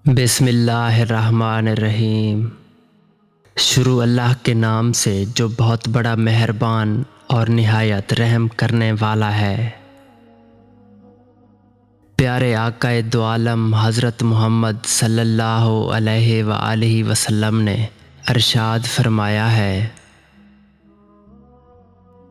بسم اللہ الرحمن الرحیم۔ شروع اللہ کے نام سے جو بہت بڑا مہربان اور نہایت رحم کرنے والا ہے۔ پیارے آقا دو عالم حضرت محمد صلی اللہ علیہ وآلہ وسلم نے ارشاد فرمایا ہے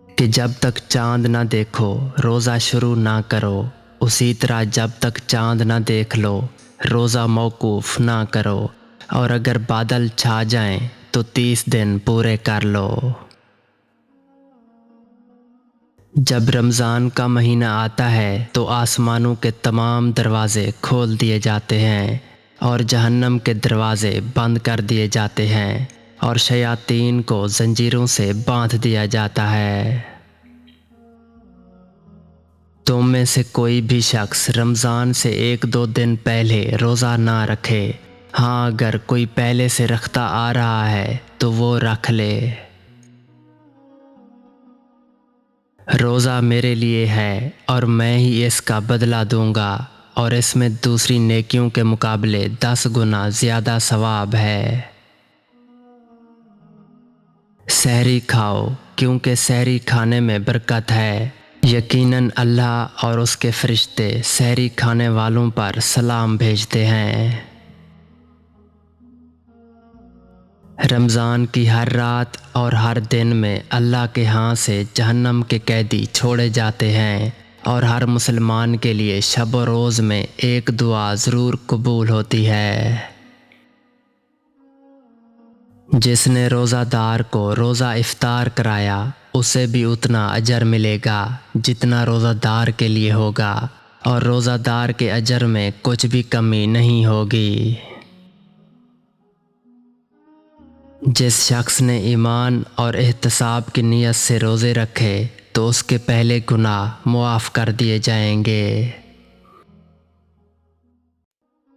کہ جب تک چاند نہ دیکھو روزہ شروع نہ کرو، اسی طرح جب تک چاند نہ دیکھ لو روزہ موقوف نہ کرو، اور اگر بادل چھا جائیں تو 30 دن پورے کر لو۔ جب رمضان کا مہینہ آتا ہے تو آسمانوں کے تمام دروازے کھول دیے جاتے ہیں اور جہنم کے دروازے بند کر دیے جاتے ہیں اور شیاطین کو زنجیروں سے باندھ دیا جاتا ہے۔ تم میں سے کوئی بھی شخص رمضان سے 1-2 دن پہلے روزہ نہ رکھے، ہاں اگر کوئی پہلے سے رکھتا آ رہا ہے تو وہ رکھ لے۔ روزہ میرے لیے ہے اور میں ہی اس کا بدلہ دوں گا، اور اس میں دوسری نیکیوں کے مقابلے 10 گنا زیادہ ثواب ہے۔ سحری کھاؤ کیونکہ سحری کھانے میں برکت ہے، یقیناً اللہ اور اس کے فرشتے سحری کھانے والوں پر سلام بھیجتے ہیں۔ رمضان کی ہر رات اور ہر دن میں اللہ کے ہاں سے جہنم کے قیدی چھوڑے جاتے ہیں، اور ہر مسلمان کے لیے شب و روز میں ایک دعا ضرور قبول ہوتی ہے۔ جس نے روزہ دار کو روزہ افطار کرایا اسے بھی اتنا اجر ملے گا جتنا روزہ دار کے لیے ہوگا، اور روزہ دار کے اجر میں کچھ بھی کمی نہیں ہوگی۔ جس شخص نے ایمان اور احتساب کی نیت سے روزے رکھے تو اس کے پہلے گناہ معاف کر دیے جائیں گے۔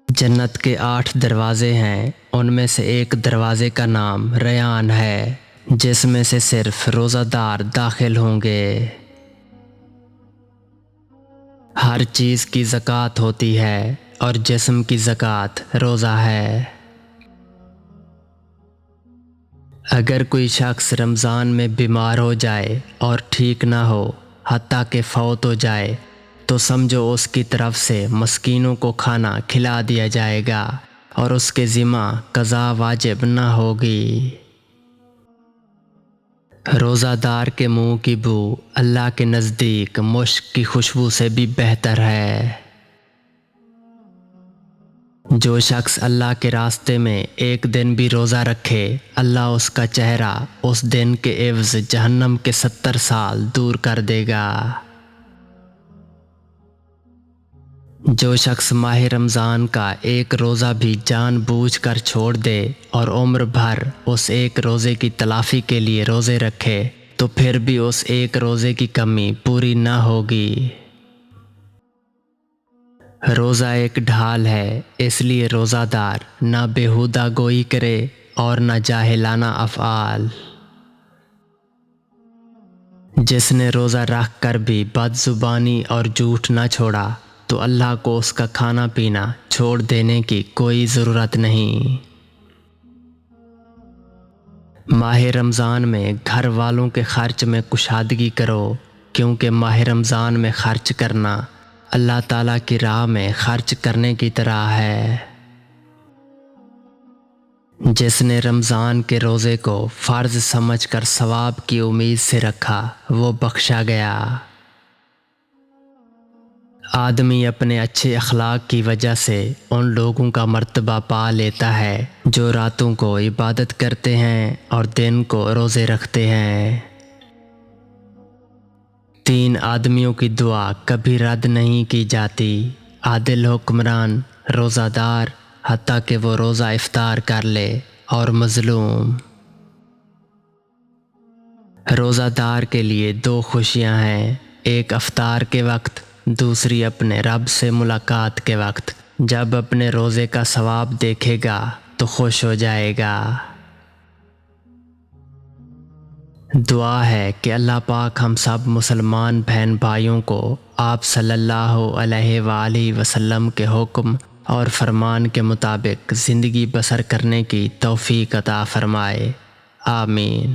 جنت کے 8 دروازے ہیں، ان میں سے ایک دروازے کا نام ریان ہے، جس میں سے صرف روزہ دار داخل ہوں گے۔ ہر چیز کی زکوٰۃ ہوتی ہے اور جسم کی زکوٰۃ روزہ ہے۔ اگر کوئی شخص رمضان میں بیمار ہو جائے اور ٹھیک نہ ہو حتیٰ کہ فوت ہو جائے تو سمجھو اس کی طرف سے مسکینوں کو کھانا کھلا دیا جائے گا اور اس کے ذمہ قضا واجب نہ ہوگی۔ روزہ دار کے منہ کی بو اللہ کے نزدیک مشک کی خوشبو سے بھی بہتر ہے۔ جو شخص اللہ کے راستے میں ایک دن بھی روزہ رکھے اللہ اس کا چہرہ اس دن کے عوض جہنم کے 70 سال دور کر دے گا۔ جو شخص ماہ رمضان کا ایک روزہ بھی جان بوجھ کر چھوڑ دے اور عمر بھر اس ایک روزے کی تلافی کے لیے روزے رکھے تو پھر بھی اس ایک روزے کی کمی پوری نہ ہوگی۔ روزہ ایک ڈھال ہے، اس لیے روزہ دار نہ بیہودہ گوئی کرے اور نہ جاہلانہ افعال۔ جس نے روزہ رکھ کر بھی بد زبانی اور جھوٹ نہ چھوڑا تو اللہ کو اس کا کھانا پینا چھوڑ دینے کی کوئی ضرورت نہیں۔ ماہ رمضان میں گھر والوں کے خرچ میں کشادگی کرو، کیونکہ ماہ رمضان میں خرچ کرنا اللہ تعالیٰ کی راہ میں خرچ کرنے کی طرح ہے۔ جس نے رمضان کے روزے کو فرض سمجھ کر ثواب کی امید سے رکھا وہ بخشا گیا۔ آدمی اپنے اچھے اخلاق کی وجہ سے ان لوگوں کا مرتبہ پا لیتا ہے جو راتوں کو عبادت کرتے ہیں اور دن کو روزے رکھتے ہیں۔ 3 آدمیوں کی دعا کبھی رد نہیں کی جاتی: عادل حکمران، روزہ دار حتیٰ کہ وہ روزہ افطار کر لے، اور مظلوم۔ روزہ دار کے لیے 2 خوشیاں ہیں، ایک افطار کے وقت، دوسری اپنے رب سے ملاقات کے وقت۔ جب اپنے روزے کا ثواب دیکھے گا تو خوش ہو جائے گا۔ دعا ہے کہ اللہ پاک ہم سب مسلمان بہن بھائیوں کو آپ صلی اللہ علیہ وآلہ وسلم کے حکم اور فرمان کے مطابق زندگی بسر کرنے کی توفیق عطا فرمائے، آمین۔